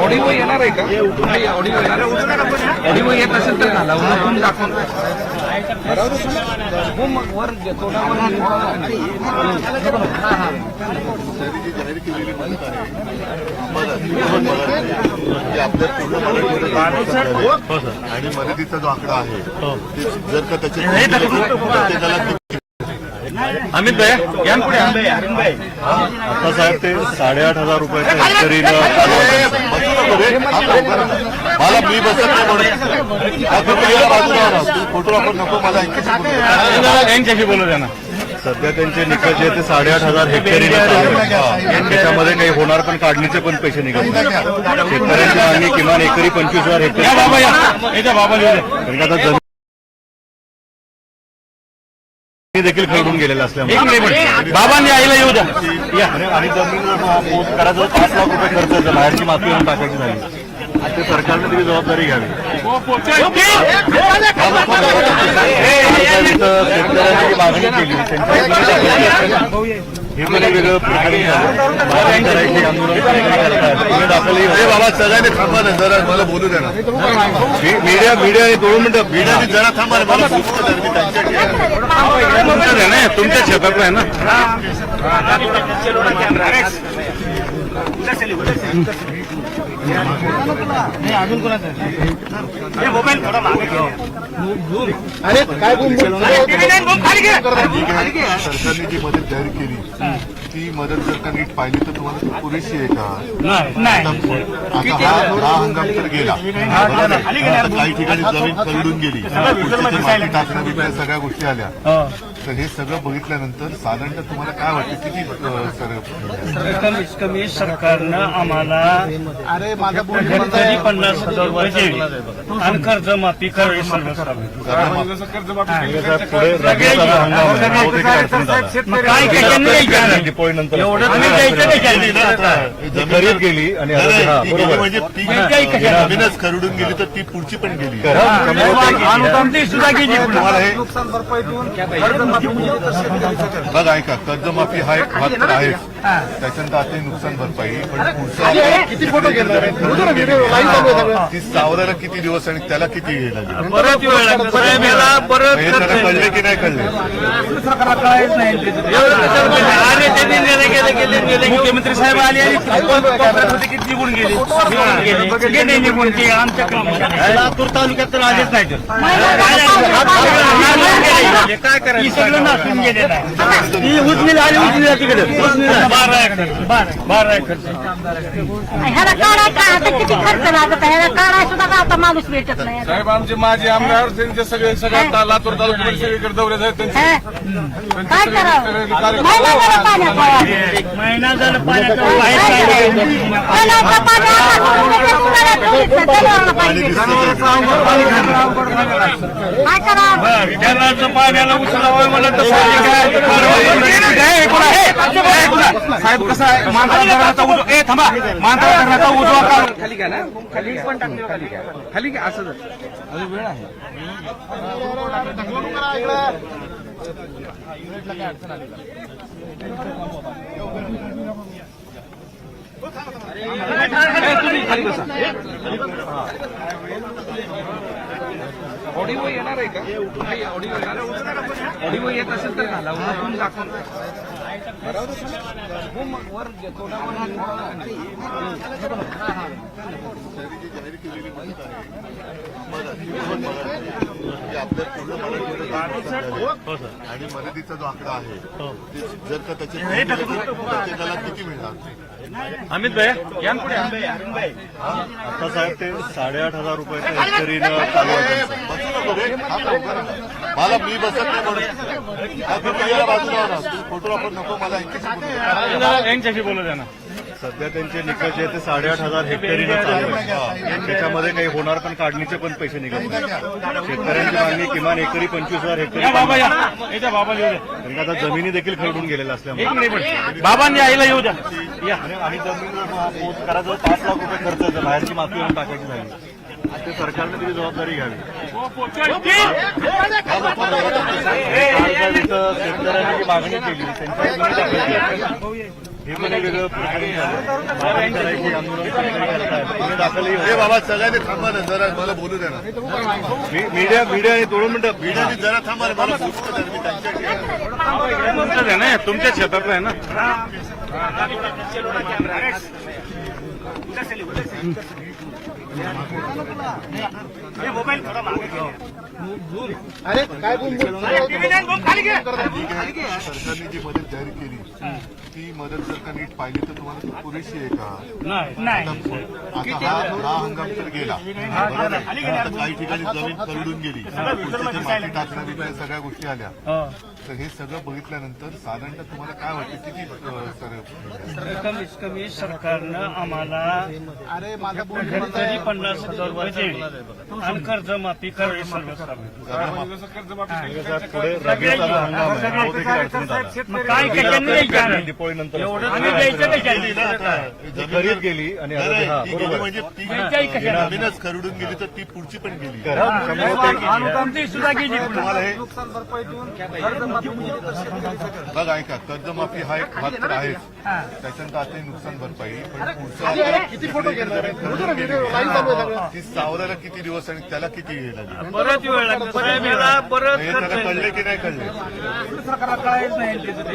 Audio येणार आहे का? ऑडिओ येणार आहे. ऑडिओ येत असेल तर घाला. उन्हातून दाखवून वर तोंडावर आणि मदतीचा जो आकडा आहे जर का त्याच्याला अमित भाई या पुढे आता साहेब ते 8,500 रुपयाचं हेक्टरी मला मी बसत नाही म्हणून बाजूला फोटो आपण नको मला यांच्याशी बोलू द्या ना. सध्या त्यांचे निकष जे ते 8,500 हेक्टरी त्याच्यामध्ये काही होणार पण काढणीचे पण पैसे निघत शेतकऱ्यांची मागणी किमान एकरी 25,000 हेक्टरी बाबा आता जमीन देखील खरडून गेलेलं असल्यामुळे बाबांनी आईला येऊ द्या आणि जमीन करायचं 5 लाख रुपये खर्च झाला. बाहेरची माफी येऊन टाकायची झाली. ते सरकारने तरी जबाबदारी घ्यावी. शेतकऱ्यांची मागणी केली हे पण वेगळं प्रकारे आंदोलन दाखवले. बाबा सगळ्यांनी थांबा ना जरा मला बोलू द्या ना. मीडिया 2 मिनिटं मीडियाने जरा थांबा ना मला तुमच्या शेतातलं आहे ना. अजून कोणाचं मोबाईल थोडा मागे सरकारने जी मदत जाहीर केली ती मदत जर का नीट पाहिली तर तुम्हाला पुरेशी आहे का? आता हा हंगाम तर गेला. काही ठिकाणी जमीन खरडून गेली. टाकणं बिकणं सगळ्या गोष्टी आल्या. तर हे सगळं बघितल्यानंतर साधारणतः तुम्हाला काय वाटतं किती कमीत कमी सरकारनं आम्हाला 50,000 रुपये दिले आणि कर्जमाफी करावी. खरीद गेली आणि म्हणजे जमीनच खरडून गेली तर ती पुढची पण गेली. सुद्धा गेली. नुकसान भरपाई देऊन बघ ऐका कर्जमाफी हा एक मात्र आहे. त्याच्यानंतर आता नुकसान भरपाई पण किती फोटो ती सावरायला किती दिवस आणि त्याला किती गेला परत कळले की नाही कळले? मुख्यमंत्री साहेब आले आणि किती निघून गेले निघून ते आमच्या लातूर तालुक्यात तर आलेच नाही. काय करायचं सगळं नासून गेलेलं आहे. उजनीला आली उजनीला तिकडे 12 एकर ह्याला काढा का आता किती खर्च लागत आहे. ह्याला काढा सुद्धा का आता माणूस भेटत नाही. साहेब आमचे माजी आमदार त्यांचे सगळ्या लातूर तालुक्यामध्ये सगळीकडे दौरे आहेत त्यांचे. काय करावं महिना झालं पाण्याचं काय करावं. जनाचं पाण्याला उचलावं म्हणलं तर साहेब कसं आहे मानता धरणाचा उजवा थांबा मानता धरणाचा उजवा खाली घ्या ना. खाली पण टाकली खाली घ्या खाली घ्या असं अजून वेळ आहे. खाली बसा. ऑडिओ येणार आहे का? ऑडिओ येणार आहे. ऑडिओ येत असेल तर घाला. उन्हातून दाखवून वर तोंडावर आणि मदतीचा जो आकडा आहे जर का त्याच्याला किती मिळणार? अमित भाई या पुढे आता साहेब ते 8,500 रुपयाचं हेक्टरी मला मी बसत नाही म्हणून बाजूला फोटो आपण नको मला यांच्याशी बोलू द्या ना. सध्या त्यांचे निकष जे ते 8,500 हेक्टरी त्याच्यामध्ये काही होणार पण काढणीचे पण पैसे निघत शेतकऱ्यांची मागणी किमान एकरी 25,000 हेक्टरी आता जमिनी देखील खरडून गेलेल्या असल्यामुळे बाबांनी आईला येऊ द्या आणि जमीन करायचं 5 लाख रुपये खर्च झाला. बाहेरची माफी येऊन टाकायची झाली. ते सरकारने तरी जबाबदारी घ्यावी. शेतकऱ्यांची मागणी केली हे पण एक वेगळं प्रकरण झालं. मारहाण करायची, आंदोलन करायची, गुन्हे दाखलही होते. हे बाबा सगळ्यांनी थांबा ना जरा मला बोलू द्या ना मीडिया आणि 2 मिनिटं मीडियाने जरा थांबा ना मला बोलू द्या मी त्यांच्याकडे आहे ना, तुमच्या शेतातलं आहे ना. सरकारने जी मदत जाहीर केली ती मदत जर का नीट पाहिली तर तुम्हाला पुरेशी आहे का? आता हा हंगाम तर गेला, आता काही ठिकाणी जमीन खरडून गेली, पुढची माती टाकणारी काही सगळ्या गोष्टी आल्या. तर हे सगळं बघितल्यानंतर साधारणतः तुम्हाला काय वाटतं किती कमीत कमी सरकारनं आम्हाला तरी 50,000 रुपये दिले आणि कर्जमाफी करावी पुढे रब्बीचा हंगाम आहे, तो देखील अडचणीत आला. मग काय कशाने द्यायचं आम्ही? दिपोळीनंतर आम्ही द्यायचं कशाने? जी खरीद गेली आणि आता ते- हा, ती गेली बरोबर. म्हणजे द्यायची ती कशाला? नवीनच खरडून गेली तर ती पुढची पण गेली. आमची सुद्धा गेली पुन्हा. तुम्हाला हे बघ ऐका, कर्जमाफी हा एक भाग तर आहेच, त्याच्यानंतर आता नुकसान भरपाई पण ती सावरायला किती दिवस आणि त्याला किती वेळ लागेल बरंच वेळ लागतो साहेब, याला बरंच हे खर्च त्याला कळले की नाही कळले?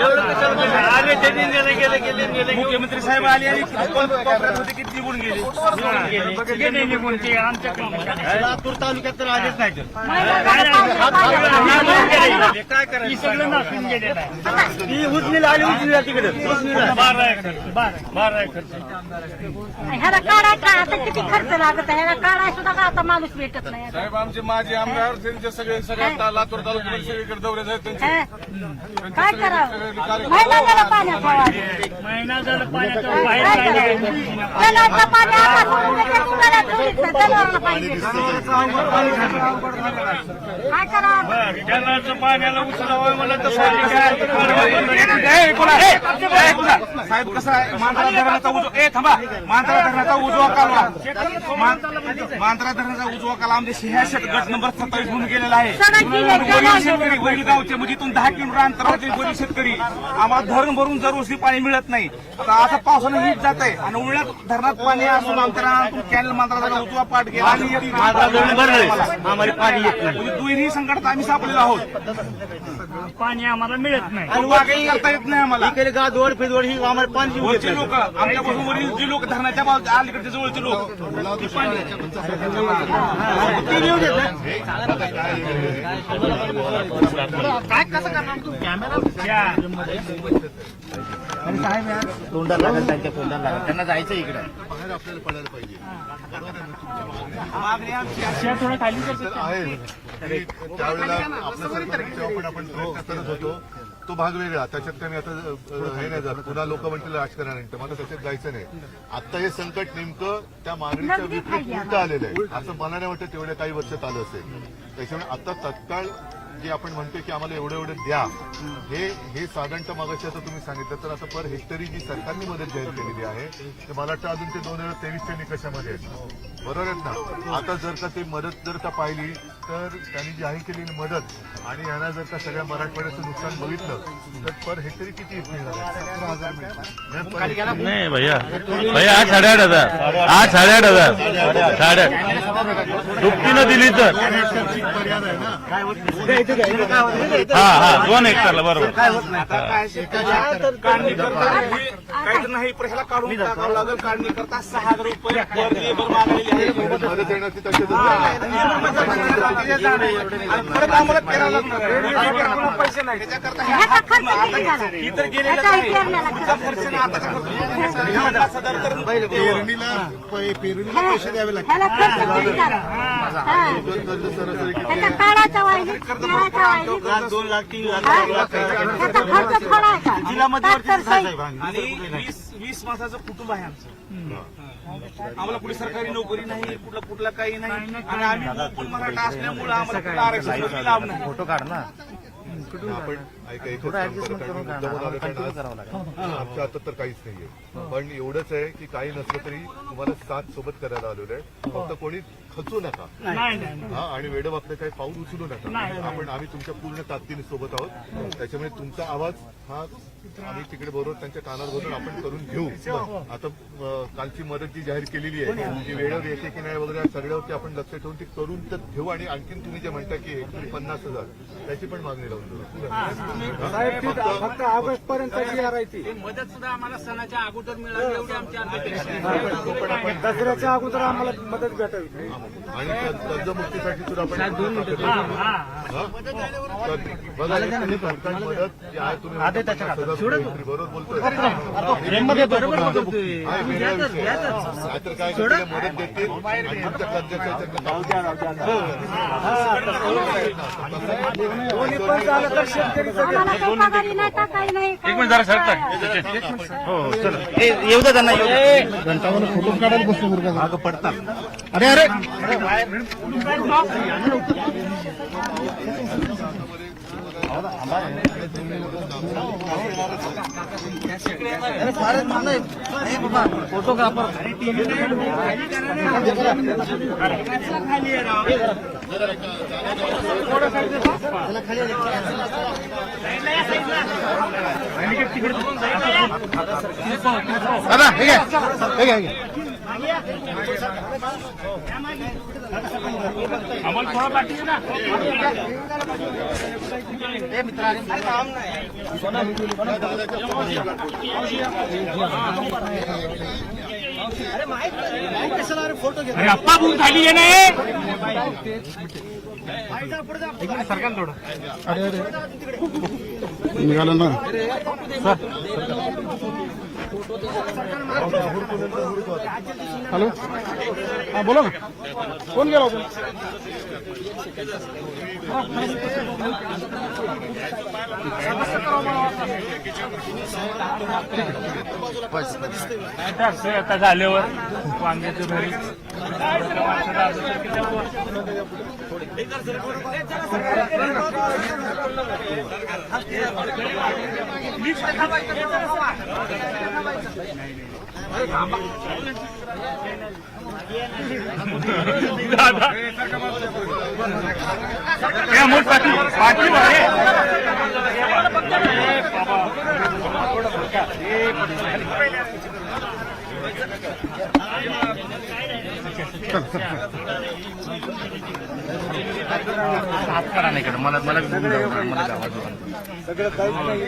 एवढं कशाला आले त्यांनी गेले मुख्यमंत्री साहेब आले आणि कोपऱ्यात होते की निघून गेले. गेले निघून ते आमच्या लातूर तालुक्यात तर आलेच नाही तर. काय करायचं सगळं नासून गेलेलं आहे. ती उजनीला आली, उजनीला तिकडे 12 एकर 12 एकर ह्याला काढाय का आता किती खर्च लागत आहे? ह्याला काढाय सुद्धा का आता माणूस भेटत नाही. साहेब आमचे माजी आमदार त्यांचे सगळ्या लातूर तालुक्यामध्ये सगळीकडे दौरे आहेत त्यांचे. हे? काय करावं? महिना झाला पाण्याचा वाढ. महिना झालं पाण्याचं बाहेर काय काढले. करावं? तलावाचं पाणी आता सोडून उन्हाळ्यात सोडीत तलावाला पाणी भेटत. काय करावं? जनाचं पाण्याला उचलावं म्हणलं तर पाणी साहेब कसं आहे, मांजरा धरणाचा थांबा, मांजरा धरणाचा उजवा कालवा, मांजरा धरणाचा उजवा कालवा आमच्या सिंहाशेत गट नंबर 27 म्हणून गेलेला आहे. वरील शेतकरी, वरील गावचे म्हणजे इथून 10 किलोमीटर अंतरावरचे वरील शेतकरी आम्हाला धरण भरून दरवर्षी पाणी मिळत नाही. आता पावसानं हीट जात आहे आणि उन्हाळ्यात धरणात पाणी असून आमच्या कॅनल मांजरा धरण उजवा पाठ गेला आणि आम्हाला पाणी येत नाही. म्हणजे दुहेरी संकटात आम्ही सापडलेलो आहोत. पाणी आम्हाला मिळत नाही. आणि वागही करता येत नाही आम्हाला. गादवड फिरवड ही आम्हाला पाणी वरचे लोक, आमच्यापासून वरील जे लोक धरणाच्या अलीकडचे जवळचे लोक ते पाणी काय कसं करणार तू? तोंडाला लागेल, त्यांच्या तोंडाला लागेल, त्यांना जायचं इकडे. बाहेर आपल्याला पडायला पाहिजे थोडं खाली तर आहे. त्यावेळेला आपल्या सरकारने जेव्हा पण आपण प्रयत्न करत होतो तो भाग वेगळा, त्याच्यात काही आता हे नाही जात. पुन्हा लोक म्हणतील राजकारण, तर मला त्याच्यात जायचं नाही. आता हे संकट नेमकं त्या मागणीच्या विपरीत उलट आलेलं आहे, असं मला नाही वाटतं तेवढ्या काही वर्षात आलं असेल. त्याच्यामुळे आता तत्काळ जे आपण म्हणतो की आम्हाला एवढं द्या, हे साधारणतः मगाशी आता तुम्ही सांगितलं तर आता पर हेक्टरी जी सरकारने मदत जाहीर केलेली आहे ते मला वाटतं अजून ते 2023च्या निकषामध्ये आहेत, बरोबर आहेत ना. आता जर का ते मदत जर का पाहिली तर त्यांनी जाहीर केलेली मदत आणि यांना जर का सगळ्या मराठवाड्याचं नुकसान बघितलं तर पर हेक्टरी किती मिळणार? 17,000 मिळणार नाही भैया भैया, आज 8,500, आज 8,500 दुपटीनं दिली तर हा 2 हेक्टरला बरोबर. काय होत नाही. काढणी करता काहीच नाही, पण ह्याला काढून टाकावं लागेल. काढणी करता 6,000 रुपये पर लेबर मागलेली आहे. मदत येण्याची तशी परत आम्हाला करावं लागणार, पैसे नाही त्याच्याकरता. ह्याचा खर्च किती झाला? ही तर गेलेलं ह्याचा आहे. इतिहास पुढचा खर्च ना आता पेरणीला पैसे द्यावे लागतात. ह्याला खर्च किती झाला? हा. कर्ज सरासरी किती? ह्याचा काढायचा वाहिनी, पेरायचा वाहिनी. 2 लाख 3 लाख हा? ह्याचा खर्च थोडा आहे का? जिल्हा मध्यवर्ती तर सही. आणि 20 माणसाचं कुटुंब आहे आमचं. आम्हाला कुठे सरकारी नोकरी नाही, कुठला काही नाही आणि आम्ही ओपन मराठा असल्यामुळे आम्हाला कुठलं आरक्षण लाभ नाही. फोटो काढ ना. आपण ऐका एकच काम करत आहे. मुद्दामून आलं कारण आज आमच्या हातात तर काहीच नाहीये. पण एवढंच आहे की काही नसलं तरी तुम्हाला साथ सोबत करायला आलेलो आहे. फक्त कोणी खचू नका हा, आणि वेडं वाकडं काही पाऊल उचलू नका. आम्ही तुमच्या पूर्ण ताकदीने सोबत आहोत. त्याच्यामुळे तुमचा आवाज हा आम्ही तिकडे बरोबर त्यांच्या कानावर बरोबर आपण करून घेऊ. आता कालची मदत जी जाहीर केलेली आहे ती वेळेवर येते की नाही वगैरे सगळ्यावरती आपण लक्ष ठेवून ती करून तर घेऊ. आणि आणखीन तुम्ही जे म्हणता की 50,000 त्याची पण मागणी लावून देऊ. फक्त ऑगस्ट पर्यंत मदत सुद्धा आम्हाला सणाच्या अगोदर मिळाली एवढी आमची अपेक्षा. दसऱ्याच्या अगोदर आम्हाला मदत भेटावी. आणि कर्जमुक्तीसाठी सुद्धा आपण बघा सरकार मदत जी आहे तुम्ही बरोबर बोलतोय. नाहीतर काय करतील, मदत देतील आणि तुमच्या दोन्ही पण झालं तर शेतकरी आम्हाला काही पगारी नाही का काही नाही. एक मिनिट जरा सरकार हो चला येऊ द्या त्यांना फोटो काढायला बसलो मागं पडतात. अरे अरे फोटोग्राफर दादा ठीक आहे आम्हाला थोडा पाठीशी ना अरे अप्पा बोल खाली ये नाही सरकार थोडं. अरे अरे निघालं ना हॅलो हा बोला ना कोण गेला होता. आता झाल्यावर वांग्याचं घरी हात करा नाही मला मला सगळं काहीच नाही.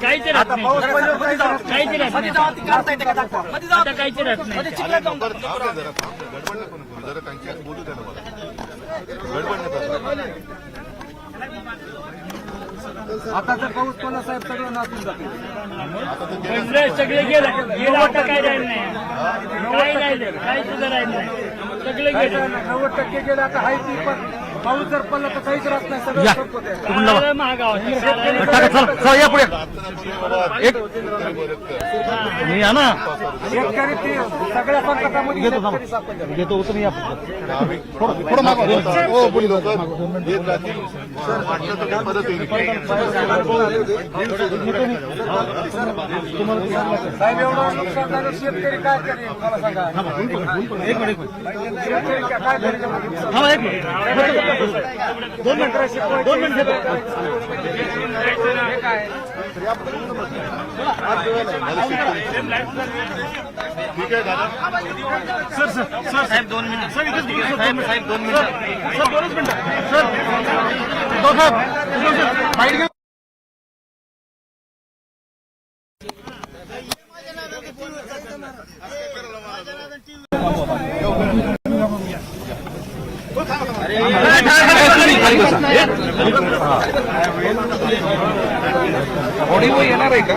काहीच राहत नाही. काहीच राहत नाही. आता काहीच राहत नाही. जरा त्यांच्यात बोलू द्या ना मला. गडबड आता जर पाऊस पडला साहेब सगळं नाचून जाते. सगळे गेलं आता काय राहिलं नाही. काही राहिलं काही सुद्धा राहिलं नाही. सगळे गेलं 90% गेले. आता हाय ती पण पाऊस जर पडला तर काहीच राहत नाही. सगळं संपत आहे. महागाव या ना शेतकरी ते सगळ्या संकटामध्ये शेतकरी सापडले. घेतो तुम्ही या थोडं मागं येत राहतील. वाटलं तर काही मदत येईल. साहेब एवढं नुकसान झालं शेतकरी काय करेल मला सांगा. शेतकरी काय करेल. 2 मिनिट ठीक आहे दादा. सर साहेब 2 मिनिट साहेब 2 मिनिट सर 2 मिनिटं सर ऑडिओ येणार आहे का.